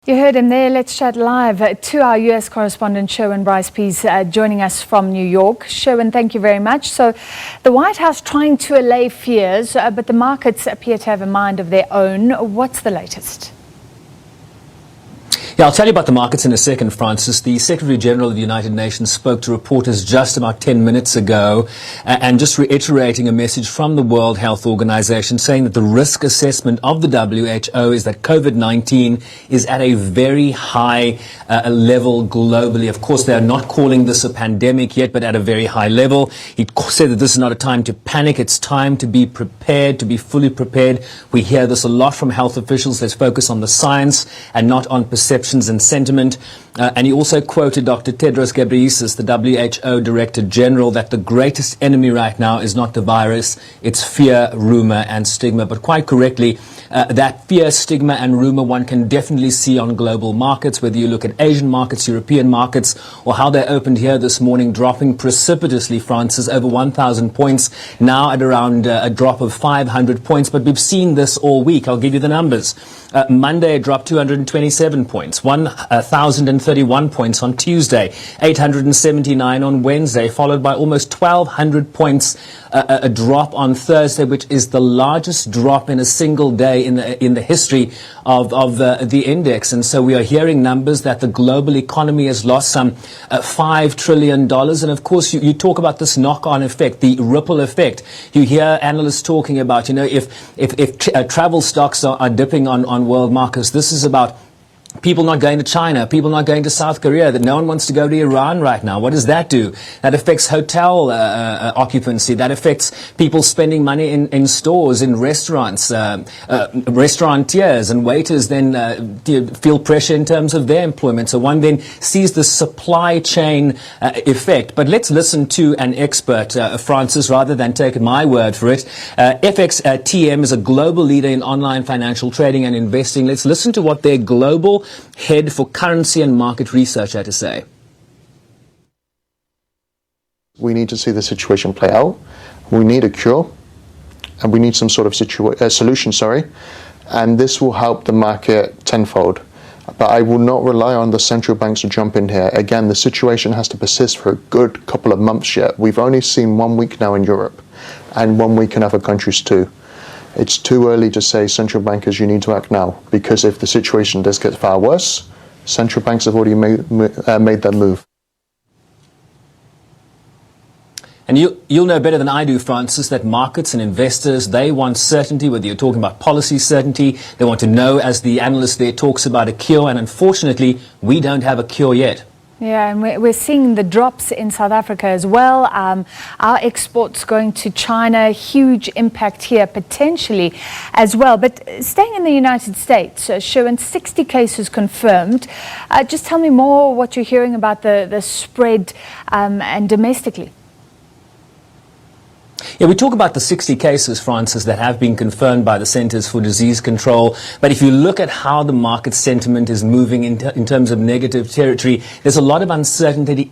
You heard him there. Let's chat live to our U.S. correspondent Sherwin Bryce-Pease joining us from New York. Sherwin, thank you very much. So the White House trying to allay fears, but the markets appear to have a mind of their own. What's the latest? Yeah, I'll tell you about the markets in a second, Francis. The Secretary General of the United Nations spoke to reporters just about 10 minutes ago and just reiterating a message from the World Health Organization saying that the risk assessment of the WHO is that COVID-19 is at a very high level globally. Of course, they are not calling this a pandemic yet, but at a very high level. He said that this is not a time to panic. It's time to be prepared, to be fully prepared. We hear this a lot from health officials. Let's focus on the science and not on perceptions and sentiment. And he also quoted Dr. Tedros Ghebreyesus, the WHO Director General, that the greatest enemy right now is not the virus, it's fear, rumor and stigma. But quite correctly, that fear, stigma and rumor one can definitely see on global markets, whether you look at Asian markets, European markets, or how they opened here this morning, dropping precipitously, Francis, over 1,000 points, now at around a drop of 500 points. But we've seen this all week. I'll give you the numbers. Monday dropped 227 points, 1,031 points on Tuesday, 879 on Wednesday, followed by almost 1,200 points, a drop on Thursday, which is the largest drop in a single day in the history of the index. And so we are hearing numbers that the global economy has lost some $5 trillion. And of course, you talk about this knock-on effect, the ripple effect. You hear analysts talking about, if travel stocks are dipping on world markets, this is about people not going to China, people not going to South Korea, that no one wants to go to Iran right now. What does that do? That affects hotel occupancy. That affects people spending money in stores, in restaurants. Restaurateurs and waiters then feel pressure in terms of their employment. So one then sees the supply chain effect. But let's listen to an expert, Francis, rather than take my word for it. FXTM is a global leader in online financial trading and investing. Let's listen to what their global head for currency and market research had to say. We need to see the situation play out. We need a cure, and we need some sort of solution, and this will help the market tenfold. But I will not rely on the central banks to jump in here. Again, the situation has to persist for a good couple of months yet. We've only seen 1 week now in Europe, and 1 week in other countries too. It's too early to say, central bankers, you need to act now, because if the situation does get far worse, central banks have already made their move. And you'll know better than I do, Francis, that markets and investors, they want certainty, whether you're talking about policy certainty. They want to know, as the analyst there talks about, a cure. And unfortunately, we don't have a cure yet. Yeah, and we're seeing the drops in South Africa as well. Our exports going to China, huge impact here potentially as well. But staying in the United States, Sherwin, 60 cases confirmed. Just tell me more what you're hearing about the spread and domestically. Yeah, we talk about the 60 cases, Francis, that have been confirmed by the Centers for Disease Control. But if you look at how the market sentiment is moving in terms of negative territory, there's a lot of uncertainty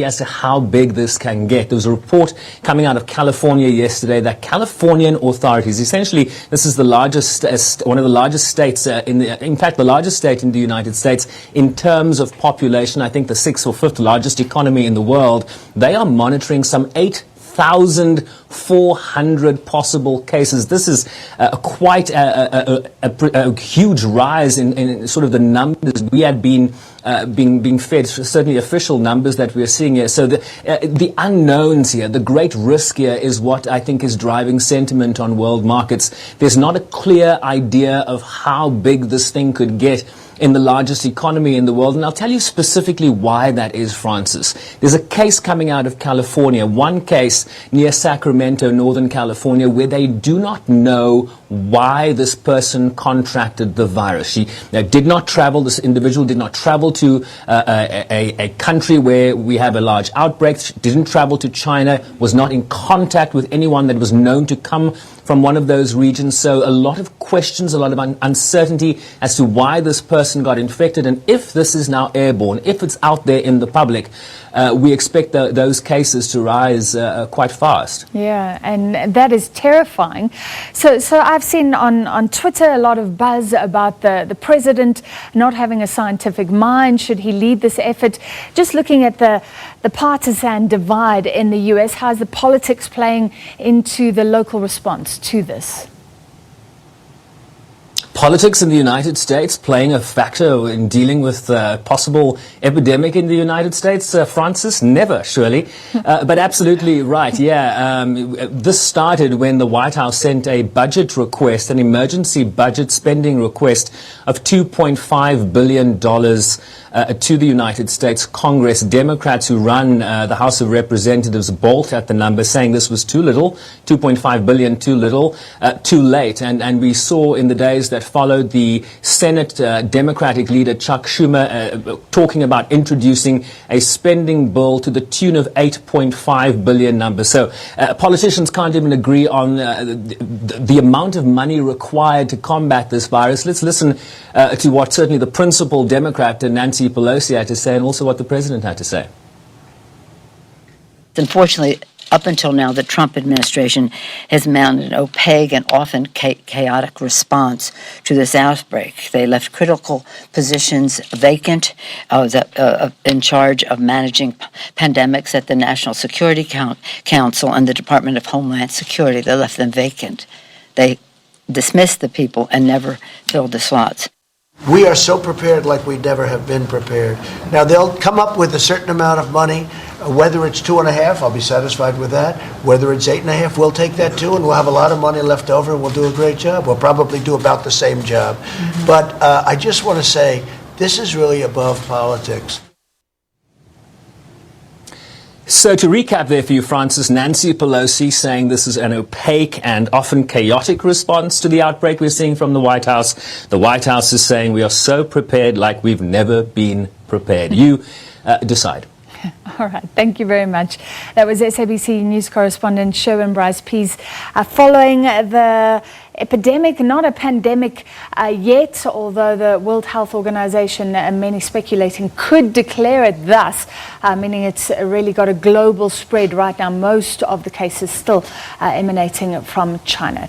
as to how big this can get. There was a report coming out of California yesterday that Californian authorities, essentially, this is the largest, one of the largest states, in fact, the largest state in the United States in terms of population, I think the 6th or 5th largest economy in the world. They are monitoring some 8,400 possible cases. This is quite a huge rise in sort of the numbers we had been being fed, certainly official numbers that we're seeing here. So the unknowns here, the great risk here is what I think is driving sentiment on world markets. There's not a clear idea of how big this thing could get in the largest economy in the world. And I'll tell you specifically why that is, Francis. There's a case coming out of California, one case near Sacramento, Northern California, where they do not know why this person contracted the virus. She did not travel, this individual did not travel to a country where we have a large outbreak. She didn't travel to China, was not in contact with anyone that was known to come from one of those regions. So a lot of questions, a lot of uncertainty as to why this person got infected, and if this is now airborne, if it's out there in the public, we expect those cases to rise quite fast. Yeah, and that is terrifying. So I've seen on Twitter a lot of buzz about the president not having a scientific mind. Should he lead this effort? Just looking at the partisan divide in the US, how's the politics playing into the local response to this? Politics in the United States playing a factor in dealing with possible epidemic in the United States, Francis? Never, surely. But absolutely right, yeah. This started when the White House sent a budget request, an emergency budget spending request of $2.5 billion to the United States Congress. Democrats who run the House of Representatives balked at the number, saying this was too little, $2.5 billion too little, too late. And we saw in the days that followed the Senate Democratic leader Chuck Schumer talking about introducing a spending bill to the tune of $8.5 billion number. So politicians can't even agree on the amount of money required to combat this virus. Let's listen to what certainly the principal Democrat, Nancy Pelosi, had to say, and also what the president had to say. Unfortunately, up until now, the Trump administration has mounted an opaque and often chaotic response to this outbreak. They left critical positions vacant in charge of managing pandemics at the National Security Council and the Department of Homeland Security. They left them vacant. They dismissed the people and never filled the slots. We are so prepared like we never have been prepared. Now, they'll come up with a certain amount of money. Whether it's 2.5, I'll be satisfied with that. Whether it's 8.5, we'll take that too, and we'll have a lot of money left over, and we'll do a great job. We'll probably do about the same job. Mm-hmm. But I just want to say, this is really above politics. So to recap there for you, Francis, Nancy Pelosi saying this is an opaque and often chaotic response to the outbreak we're seeing from the White House. The White House is saying we are so prepared like we've never been prepared. You decide. All right, thank you very much. That was SABC News correspondent Sherwin Bryce-Pease. Following the epidemic, not a pandemic yet, although the World Health Organization, many speculating, could declare it thus, meaning it's really got a global spread right now. Most of the cases still emanating from China.